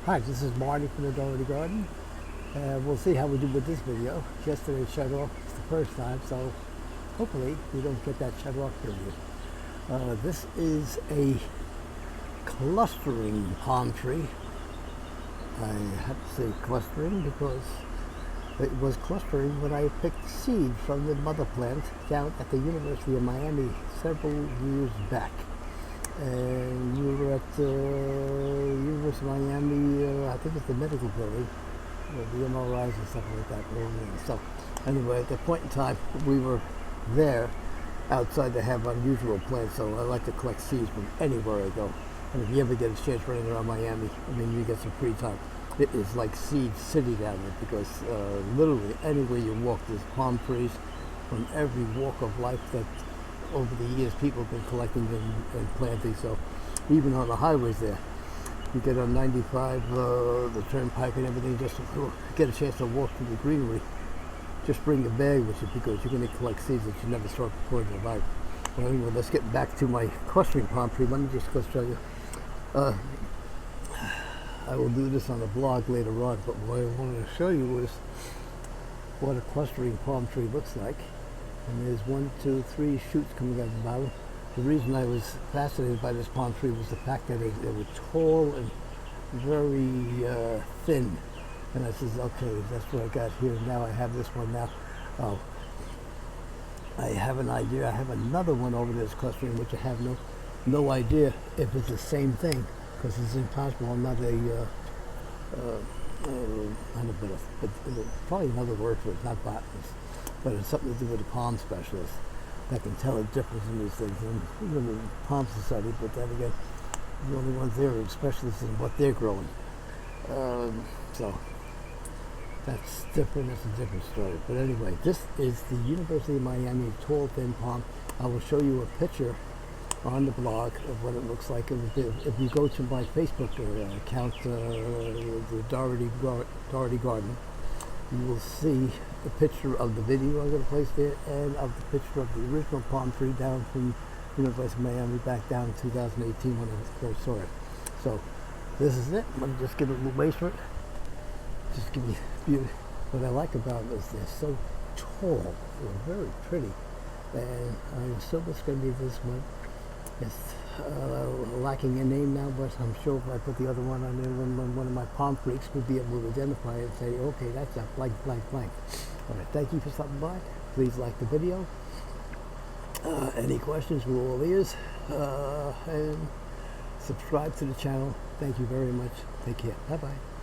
Hi, this is Marty from the Dougherty Garden. We'll see how we do with this video. Yesterday shut off the first time, so hopefully we don't get that shut off period. This is a clustering palm tree. I have to say clustering because it was clustering when I picked seed from the mother plant down at the University of Miami several years back. And we were at University of Miami, I think it's the medical building, the MRIs and stuff like that. So anyway, at that point in time, we were there outside to have unusual plants, so I like to collect seeds from anywhere I go. And if you ever get a chance running around Miami, I mean, you get some free time. It is like seed city down there because literally anywhere you walk, there's palm trees from every walk of life that over the years people have been collecting and planting. So even on the highways there, you get on 95, the turnpike and everything, just to get a chance to walk through the greenery. Just bring a bag with you because you're going to collect seeds that you never saw before in your life. Well, anyway, let's get back to my clustering palm tree. Let me just go show you. I will do this on the blog later on, but what I wanted to show you is what a clustering palm tree looks like. And there's 1, 2, 3 shoots coming out of the bottom. The reason I was fascinated by this palm tree was the fact that they were tall and very thin. And I says, okay, that's what I got here. Now I have this one now. Oh, I have an idea. I have another one over there that's clustering, which I have no idea if it's the same thing, because it's impossible. I'm not probably another word for it, not botanist, but it's something to do with a palm specialist that can tell the difference in these things. And even the Palm Society, but then again, the only ones there are specialists in what they're growing. So that's different. That's a different story. But anyway, this is the University of Miami tall thin palm. I will show you a picture on the blog of what it looks like. If you go to my Facebook account, the Dougherty Garden, you will see a picture of the video I'm going to place there and of the picture of the original palm tree down from University of Miami back down in 2018 when I first saw it. So this is it. Let me just give it a little base for it. Just give you beauty. What I like about them is they're so tall. They're very pretty. And I assume it's going to be this one. It's lacking a name now, but I'm sure if I put the other one on there, one of my palm freaks will be able to identify it and say, okay, that's a blank, blank, blank. All right, thank you for stopping by. Please like the video. Any questions, we're all ears. And subscribe to the channel. Thank you very much. Take care. Bye-bye.